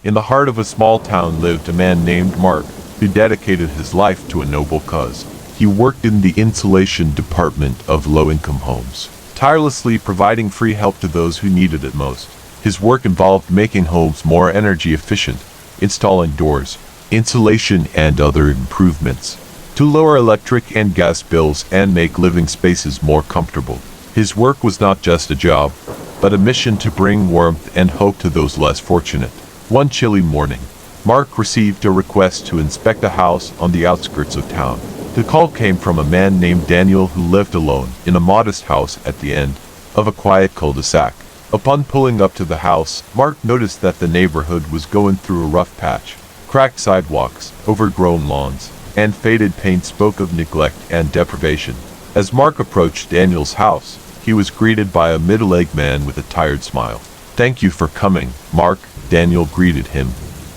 In the heart of a small town lived a man named Mark, who dedicated his life to a noble cause. He worked in the insulation department of low-income homes, tirelessly providing free help to those who needed it most. His work involved making homes more energy efficient, installing doors, insulation and other improvements to lower electric and gas bills and make living spaces more comfortable. His work was not just a job, but a mission to bring warmth and hope to those less fortunate. One chilly morning, Mark received a request to inspect a house on the outskirts of town. The call came from a man named Daniel who lived alone in a modest house at the end of a quiet cul-de-sac. Upon pulling up to the house, Mark noticed that the neighborhood was going through a rough patch. Cracked sidewalks, overgrown lawns, and faded paint spoke of neglect and deprivation. As Mark approached Daniel's house, he was greeted by a middle-aged man with a tired smile. "Thank you for coming, Mark," Daniel greeted him.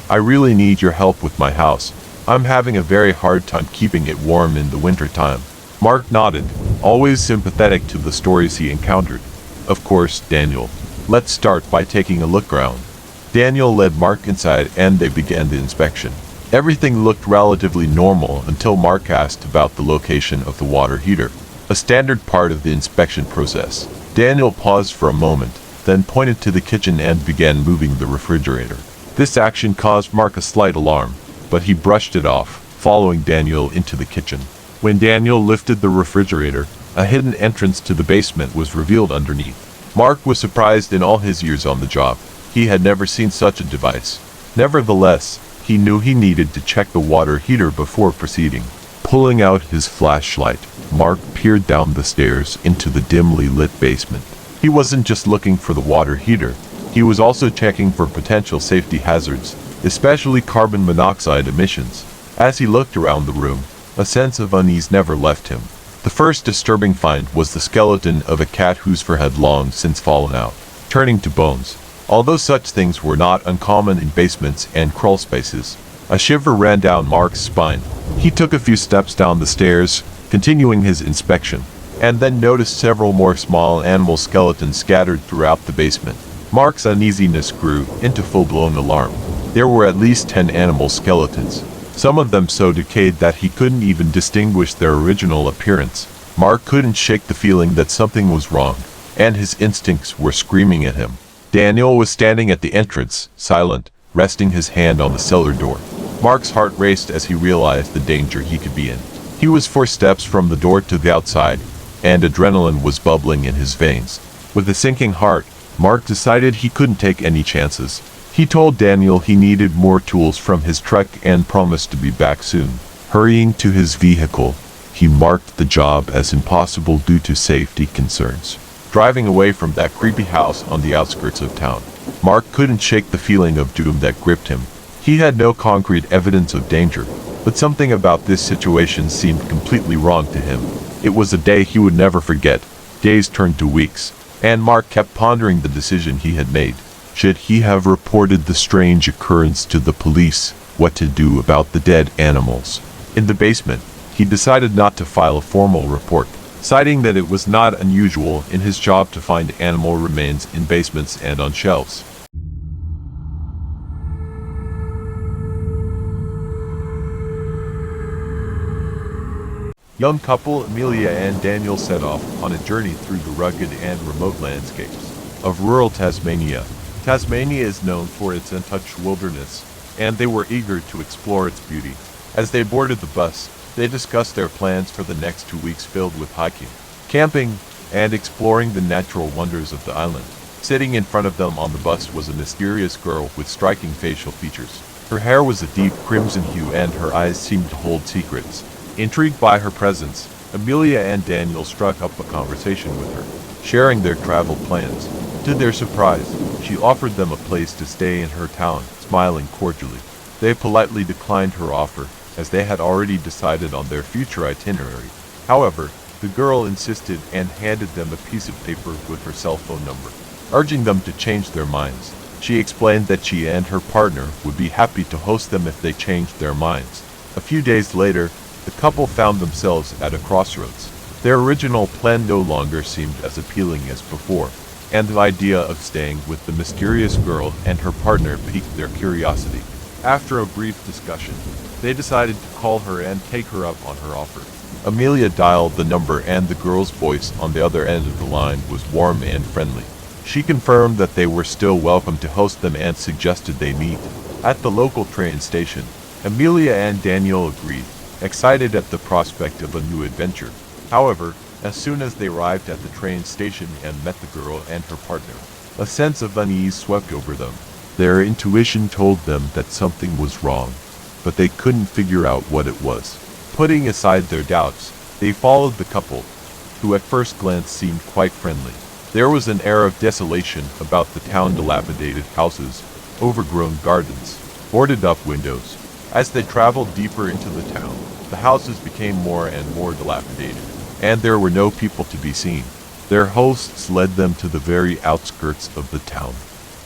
"I really need your help with my house. I'm having a very hard time keeping it warm in the winter time." Mark nodded, always sympathetic to the stories he encountered. "Of course, Daniel. Let's start by taking a look around." Daniel led Mark inside and they began the inspection. Everything looked relatively normal until Mark asked about the location of the water heater, a standard part of the inspection process. Daniel paused for a moment, then pointed to the kitchen and began moving the refrigerator. This action caused Mark a slight alarm, but he brushed it off, following Daniel into the kitchen. When Daniel lifted the refrigerator, a hidden entrance to the basement was revealed underneath. Mark was surprised in all his years on the job. He had never seen such a device. Nevertheless, he knew he needed to check the water heater before proceeding. Pulling out his flashlight, Mark peered down the stairs into the dimly lit basement. He wasn't just looking for the water heater. He was also checking for potential safety hazards, especially carbon monoxide emissions. As he looked around the room, a sense of unease never left him. The first disturbing find was the skeleton of a cat whose fur had long since fallen out, turning to bones. Although such things were not uncommon in basements and crawl spaces, a shiver ran down Mark's spine. He took a few steps down the stairs, continuing his inspection, and then noticed several more small animal skeletons scattered throughout the basement. Mark's uneasiness grew into full-blown alarm. There were at least 10 animal skeletons, some of them so decayed that he couldn't even distinguish their original appearance. Mark couldn't shake the feeling that something was wrong, and his instincts were screaming at him. Daniel was standing at the entrance, silent, resting his hand on the cellar door. Mark's heart raced as he realized the danger he could be in. He was 4 steps from the door to the outside, and adrenaline was bubbling in his veins. With a sinking heart, Mark decided he couldn't take any chances. He told Daniel he needed more tools from his truck and promised to be back soon. Hurrying to his vehicle, he marked the job as impossible due to safety concerns. Driving away from that creepy house on the outskirts of town, Mark couldn't shake the feeling of doom that gripped him. He had no concrete evidence of danger, but something about this situation seemed completely wrong to him. It was a day he would never forget. Days turned to weeks, and Mark kept pondering the decision he had made. Should he have reported the strange occurrence to the police? What to do about the dead animals? In the basement, he decided not to file a formal report, citing that it was not unusual in his job to find animal remains in basements and on shelves. Young couple Amelia and Daniel set off on a journey through the rugged and remote landscapes of rural Tasmania. Tasmania is known for its untouched wilderness, and they were eager to explore its beauty. As they boarded the bus, they discussed their plans for the next 2 weeks filled with hiking, camping, and exploring the natural wonders of the island. Sitting in front of them on the bus was a mysterious girl with striking facial features. Her hair was a deep crimson hue and her eyes seemed to hold secrets. Intrigued by her presence, Amelia and Daniel struck up a conversation with her, sharing their travel plans. To their surprise, she offered them a place to stay in her town, smiling cordially. They politely declined her offer, as they had already decided on their future itinerary. However, the girl insisted and handed them a piece of paper with her cell phone number, urging them to change their minds. She explained that she and her partner would be happy to host them if they changed their minds. A few days later, the couple found themselves at a crossroads. Their original plan no longer seemed as appealing as before, and the idea of staying with the mysterious girl and her partner piqued their curiosity. After a brief discussion, they decided to call her and take her up on her offer. Amelia dialed the number and the girl's voice on the other end of the line was warm and friendly. She confirmed that they were still welcome to host them and suggested they meet at the local train station. Amelia and Daniel agreed, excited at the prospect of a new adventure. However, as soon as they arrived at the train station and met the girl and her partner, a sense of unease swept over them. Their intuition told them that something was wrong, but they couldn't figure out what it was. Putting aside their doubts, they followed the couple, who at first glance seemed quite friendly. There was an air of desolation about the town, dilapidated houses, overgrown gardens, boarded-up windows. As they traveled deeper into the town, the houses became more and more dilapidated, and there were no people to be seen. Their hosts led them to the very outskirts of the town,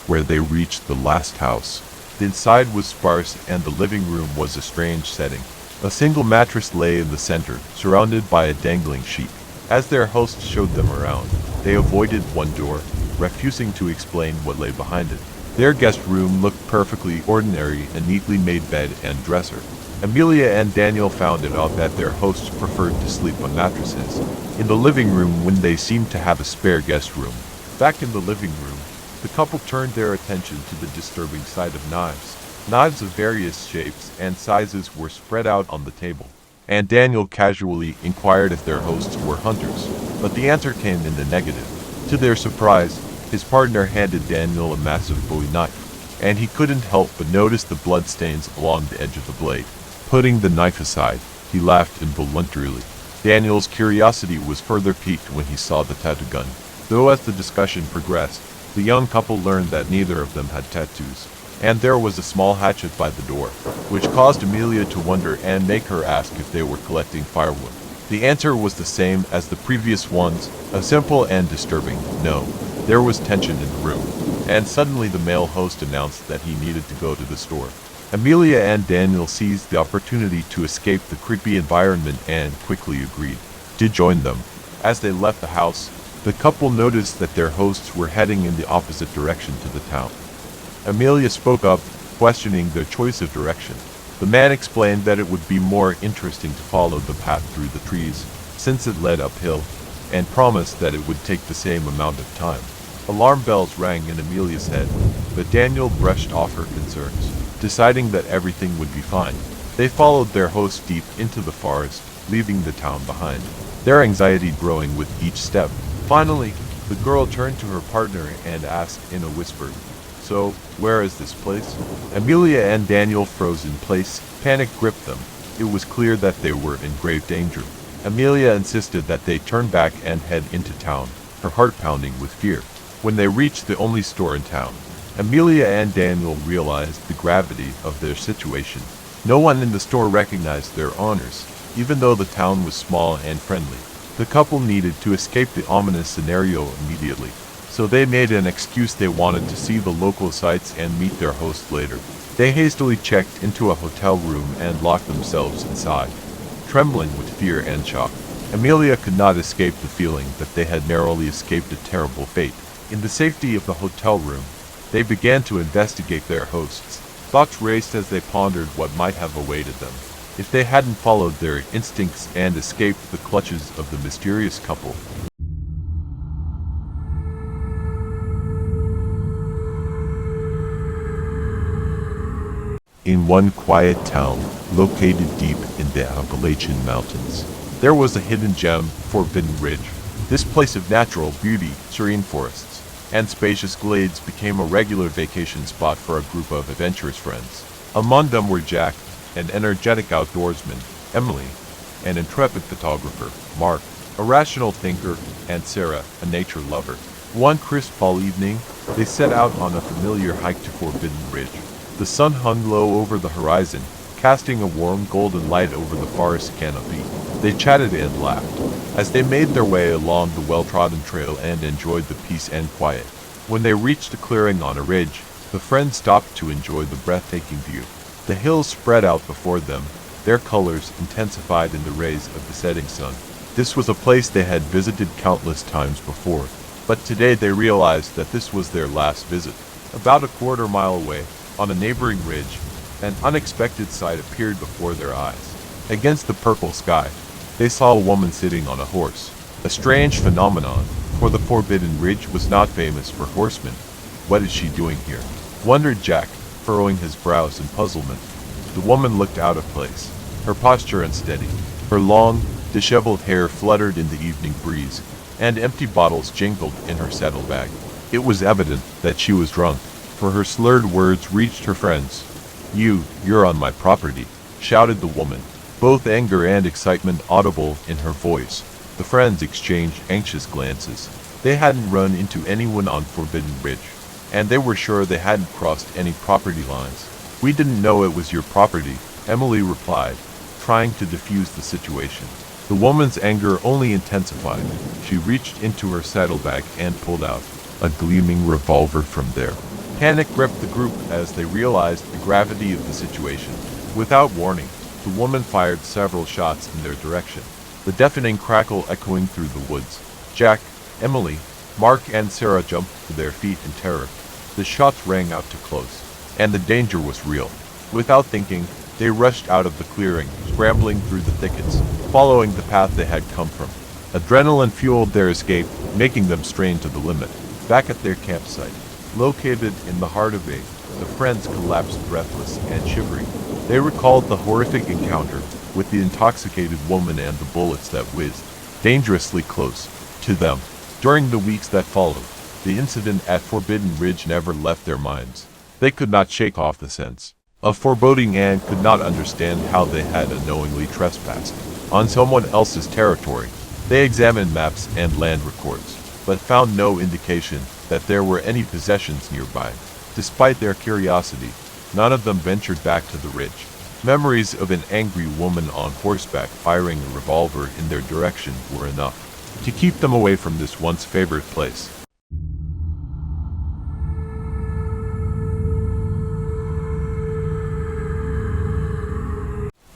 where they reached the last house. The inside was sparse and the living room was a strange setting. A single mattress lay in the center, surrounded by a dangling sheet. As their host showed them around, they avoided one door, refusing to explain what lay behind it. Their guest room looked perfectly ordinary, a neatly made bed and dresser. Amelia and Daniel found it odd that their hosts preferred to sleep on mattresses in the living room when they seemed to have a spare guest room. Back in the living room, the couple turned their attention to the disturbing sight of knives. Knives of various shapes and sizes were spread out on the table, and Daniel casually inquired if their hosts were hunters, but the answer came in the negative. To their surprise, his partner handed Daniel a massive Bowie knife, and he couldn't help but notice the bloodstains along the edge of the blade. Putting the knife aside, he laughed involuntarily. Daniel's curiosity was further piqued when he saw the tattoo gun. Though as the discussion progressed, the young couple learned that neither of them had tattoos, and there was a small hatchet by the door, which caused Amelia to wonder and make her ask if they were collecting firewood. The answer was the same as the previous ones, a simple and disturbing no. There was tension in the room, and suddenly the male host announced that he needed to go to the store. Amelia and Daniel seized the opportunity to escape the creepy environment and quickly agreed to join them. As they left the house, the couple noticed that their hosts were heading in the opposite direction to the town. Amelia spoke up, questioning their choice of direction. The man explained that it would be more interesting to follow the path through the trees, since it led uphill, and promised that it would take the same amount of time. Alarm bells rang in Amelia's head, but Daniel brushed off her concerns, deciding that everything would be fine. They followed their host deep into the forest, leaving the town behind, their anxiety growing with each step. Finally, the girl turned to her partner and asked in a whisper, "So, where is this place?" Amelia and Daniel froze in place. Panic gripped them. It was clear that they were in grave danger. Amelia insisted that they turn back and head into town, her heart pounding with fear. When they reached the only store in town, Amelia and Daniel realized the gravity of their situation. No one in the store recognized their owners, even though the town was small and friendly. The couple needed to escape the ominous scenario immediately, so they made an excuse they wanted to see the local sights and meet their host later. They hastily checked into a hotel room and locked themselves inside, trembling with fear and shock. Amelia could not escape the feeling that they had narrowly escaped a terrible fate. In the safety of the hotel room, they began to investigate their hosts. Thoughts raced as they pondered what might have awaited them if they hadn't followed their instincts and escaped the clutches of the mysterious couple. In one quiet town, located deep in the Appalachian Mountains, there was a hidden gem, Forbidden Ridge. This place of natural beauty, serene forests, and spacious glades became a regular vacation spot for a group of adventurous friends. Among them were Jack, an energetic outdoorsman, Emily, an intrepid photographer, Mark, a rational thinker, and Sarah, a nature lover. One crisp fall evening, they set out on a familiar hike to Forbidden Ridge. The sun hung low over the horizon, casting a warm golden light over the forest canopy. They chatted and laughed as they made their way along the well-trodden trail and enjoyed the peace and quiet. When they reached a clearing on a ridge, the friends stopped to enjoy the breathtaking view. The hills spread out before them, their colors intensified in the rays of the setting sun. This was a place they had visited countless times before, But today they realized that this was their last visit. About a quarter-mile away, on a neighboring ridge, an unexpected sight appeared before their eyes. Against the purple sky, they saw a woman sitting on a horse. A strange phenomenon, for the Forbidden Ridge was not famous for horsemen. What is she doing here? Wondered Jack, furrowing his brows in puzzlement. The woman looked out of place, her posture unsteady. Her long, disheveled hair fluttered in the evening breeze, and empty bottles jingled in her saddlebag. It was evident that she was drunk, for her slurred words reached her friends. You're on my property," shouted the woman, both anger and excitement audible in her voice. The friends exchanged anxious glances. They hadn't run into anyone on Forbidden Ridge, and they were sure they hadn't crossed any property lines. "We didn't know it was your property," Emily replied, trying to defuse the situation. The woman's anger only intensified. She reached into her saddlebag and pulled out a gleaming revolver from there. Panic gripped the group as they realized the gravity of the situation. Without warning, the woman fired several shots in their direction, the deafening crackle echoing through the woods. Jack, Emily, Mark and Sarah jumped to their feet in terror. The shots rang out too close, and the danger was real. Without thinking, they rushed out of the clearing, scrambling through the thickets, following the path they had come from. Adrenaline fueled their escape, making them strain to the limit. Back at their campsite, located in the heart of A, the friends collapsed breathless and shivering. They recalled the horrific encounter with the intoxicated woman and the bullets that whizzed dangerously close to them. During the weeks that followed, the incident at Forbidden Ridge never left their minds. They could not shake off the sense of foreboding and could not understand how they had unknowingly trespassed on someone else's territory. They examined maps and land records, but found no indication that there were any possessions nearby. Despite their curiosity, none of them ventured back to the ridge. Memories of an angry woman on horseback firing a revolver in their direction were enough to keep them away from this once favorite place.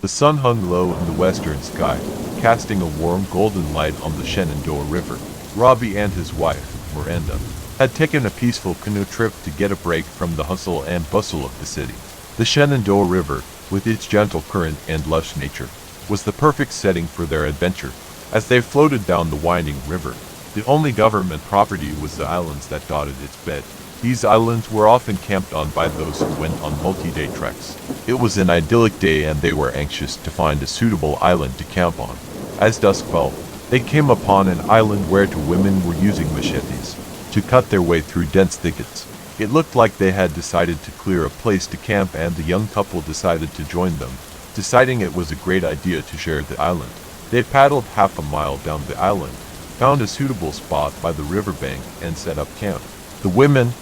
The sun hung low in the western sky, casting a warm golden light on the Shenandoah River. Robbie and his wife, Miranda, had taken a peaceful canoe trip to get a break from the hustle and bustle of the city. The Shenandoah River, with its gentle current and lush nature, was the perfect setting for their adventure. As they floated down the winding river, the only government property was the islands that dotted its bed. These islands were often camped on by those who went on multi-day treks. It was an idyllic day and they were anxious to find a suitable island to camp on. As dusk fell, they came upon an island where two women were using machetes to cut their way through dense thickets. It looked like they had decided to clear a place to camp, and the young couple decided to join them, deciding it was a great idea to share the island. They paddled half a mile down the island, found a suitable spot by the riverbank, and set up camp. The women,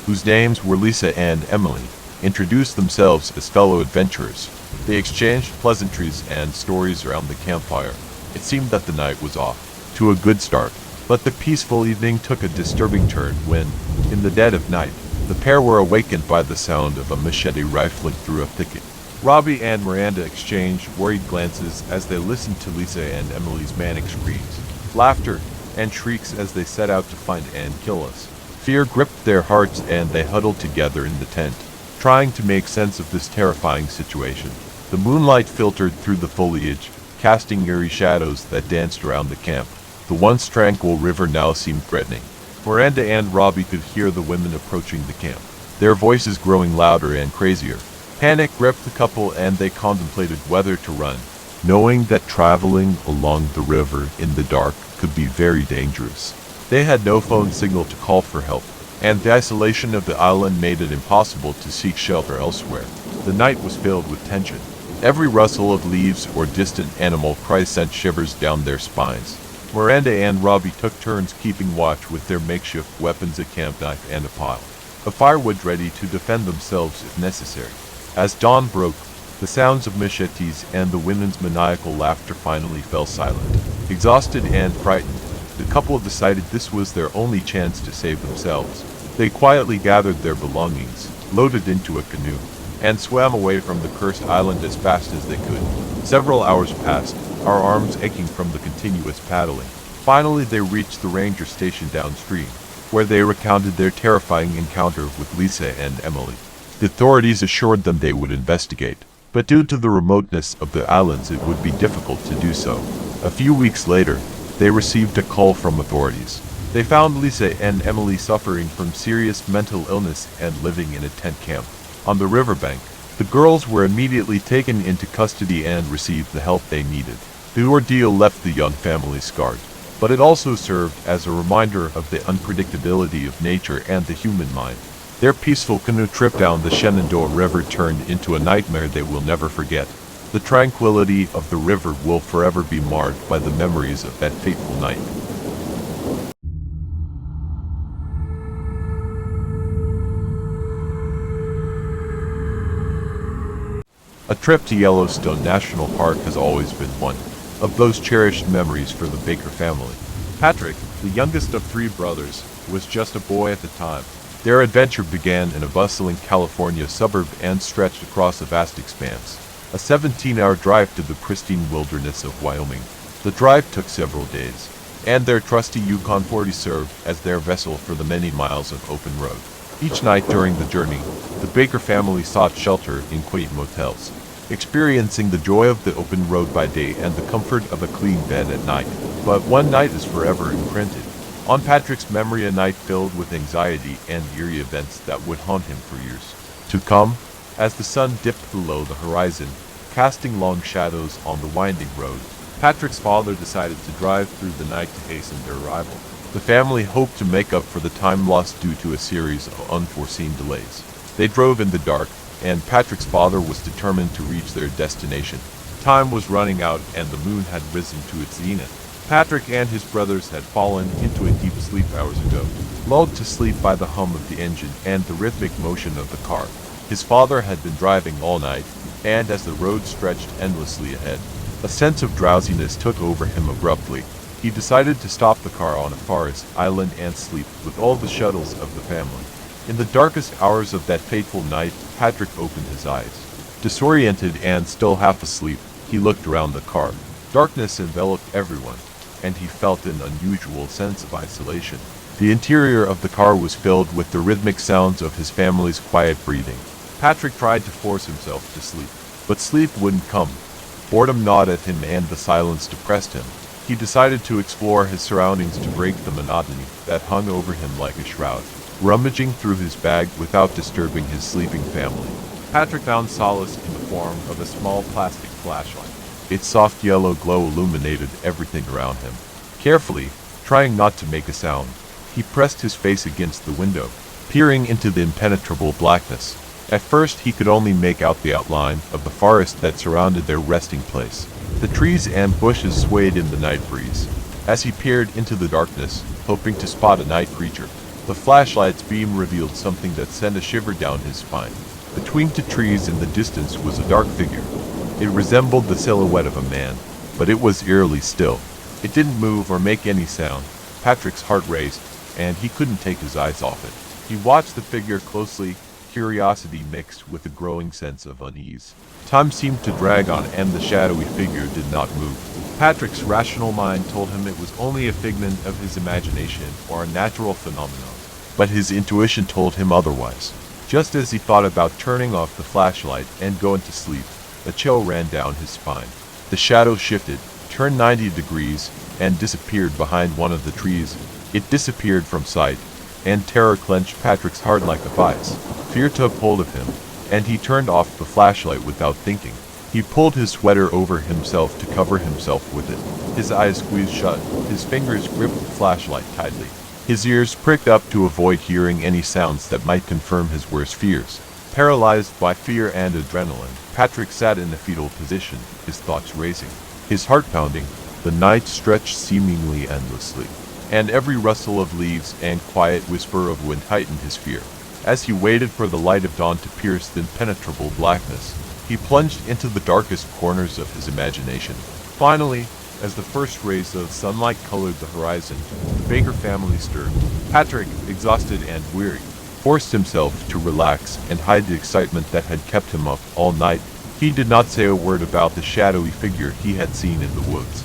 whose names were Lisa and Emily, introduced themselves as fellow adventurers. They exchanged pleasantries and stories around the campfire. It seemed that the night was off to a good start, but the peaceful evening took a disturbing turn when, in the dead of night, the pair were awakened by the sound of a machete rifling through a thicket. Robbie and Miranda exchanged worried glances as they listened to Lisa and Emily's manic screams, laughter, and shrieks as they set out to find and kill us. Fear gripped their hearts and they huddled together in the tent, trying to make sense of this terrifying situation. The moonlight filtered through the foliage, casting eerie shadows that danced around the camp. The once tranquil river now seemed threatening. Miranda and Robbie could hear the women approaching the camp, their voices growing louder and crazier. Panic gripped the couple and they contemplated whether to run, knowing that traveling along the river in the dark could be very dangerous. They had no phone signal to call for help, and the isolation of the island made it impossible to seek shelter elsewhere. The night was filled with tension. Every rustle of leaves or distant animal cry sent shivers down their spines. Miranda and Robbie took turns keeping watch with their makeshift weapons, a camp knife and a pile of firewood ready to defend themselves if necessary. As dawn broke, the sounds of machetes and the women's maniacal laughter finally fell silent. Exhausted and frightened, the couple decided this was their only chance to save themselves. They quietly gathered their belongings, loaded into a canoe, and swam away from the cursed island as fast as they could. Several hours passed, our arms aching from the continuous paddling. Finally they reached the ranger station downstream. where they recounted their terrifying encounter with Lisa and Emily. The authorities assured them they would investigate, but due to the remoteness of the islands it would be difficult to do so. A few weeks later, they received a call from authorities. They found Lisa and Emily suffering from serious mental illness and living in a tent camp on the riverbank. The girls were immediately taken into custody and received the help they needed. The ordeal left the young family scarred, but it also served as a reminder of the unpredictability of nature and the human mind. Their peaceful canoe trip down the Shenandoah River turned into a nightmare they will never forget. The tranquility of the river will forever be marred by the memories of that fateful night. A trip to Yellowstone National Park has always been one of those cherished memories for the Baker family. Patrick, the youngest of three brothers, was just a boy at the time. Their adventure began in a bustling California suburb and stretched across a vast expanse. A 17-hour drive to the pristine wilderness of Wyoming. The drive took several days, and their trusty Yukon 40 served as their vessel for the many miles of open road. Each night during the journey, the Baker family sought shelter in quaint motels, experiencing the joy of the open road by day and the comfort of a clean bed at night. But one night is forever imprinted on Patrick's memory, a night filled with anxiety and eerie events that would haunt him for years to come. As the sun dipped below the horizon, casting long shadows on the winding road, Patrick's father decided to drive through the night to hasten their arrival. The family hoped to make up for the time lost due to a series of unforeseen delays. They drove in the dark, and Patrick's father was determined to reach their destination. Time was running out and the moon had risen to its zenith. Patrick and his brothers had fallen into a deep sleep hours ago, lulled to sleep by the hum of the engine and the rhythmic motion of the car. His father had been driving all night, and as the road stretched endlessly ahead, a sense of drowsiness took over him abruptly. He decided to stop the car on a forest island and sleep with all the shuttles of the family. In the darkest hours of that fateful night, Patrick opened his eyes. Disoriented and still half asleep, he looked around the car. Darkness enveloped everyone, and he felt an unusual sense of isolation. The interior of the car was filled with the rhythmic sounds of his family's quiet breathing. Patrick tried to force himself to sleep, but sleep wouldn't come. Boredom gnawed at him and the silence depressed him. He decided to explore his surroundings to break the monotony that hung over him like a shroud. Rummaging through his bag without disturbing his sleeping family, Patrick found solace in the form of a small plastic flashlight. Its soft yellow glow illuminated everything around him. Carefully, trying not to make a sound, he pressed his face against the window, peering into the impenetrable blackness. At first he could only make out the outline of the forest that surrounded their resting place. The trees and bushes swayed in the night breeze. As he peered into the darkness, hoping to spot a night creature, the flashlight's beam revealed something that sent a shiver down his spine. Between two trees in the distance was a dark figure. It resembled the silhouette of a man, but it was eerily still. It didn't move or make any sound. Patrick's heart raced, and he couldn't take his eyes off it. He watched the figure closely, curiosity mixed with a growing sense of unease. Time seemed to drag on, and the shadowy figure did not move. Patrick's rational mind told him it was only a figment of his imagination or a natural phenomenon, but his intuition told him otherwise. Just as he thought about turning off the flashlight and going to sleep, a chill ran down his spine. The shadow shifted, turned 90 degrees, and disappeared behind one of the trees. It disappeared from sight, and terror clenched Patrick's heart like a vice. Fear took hold of him, and he turned off the flashlight without thinking. He pulled his sweater over himself to cover himself with it. His eyes squeezed shut, his fingers gripped the flashlight tightly. His ears pricked up to avoid hearing any sounds that might confirm his worst fears. Paralyzed by fear and adrenaline, Patrick sat in a fetal position, his thoughts racing, his heart pounding. The night stretched seemingly endlessly, and every rustle of leaves and quiet whisper of wind heightened his fear. As he waited for the light of dawn to pierce the impenetrable blackness, he plunged into the darkest corners of his imagination. Finally, as the first rays of sunlight colored the horizon, the Baker family stirred. Patrick, exhausted and weary, forced himself to relax and hide the excitement that had kept him up all night. He did not say a word about the shadowy figure he had seen in the woods.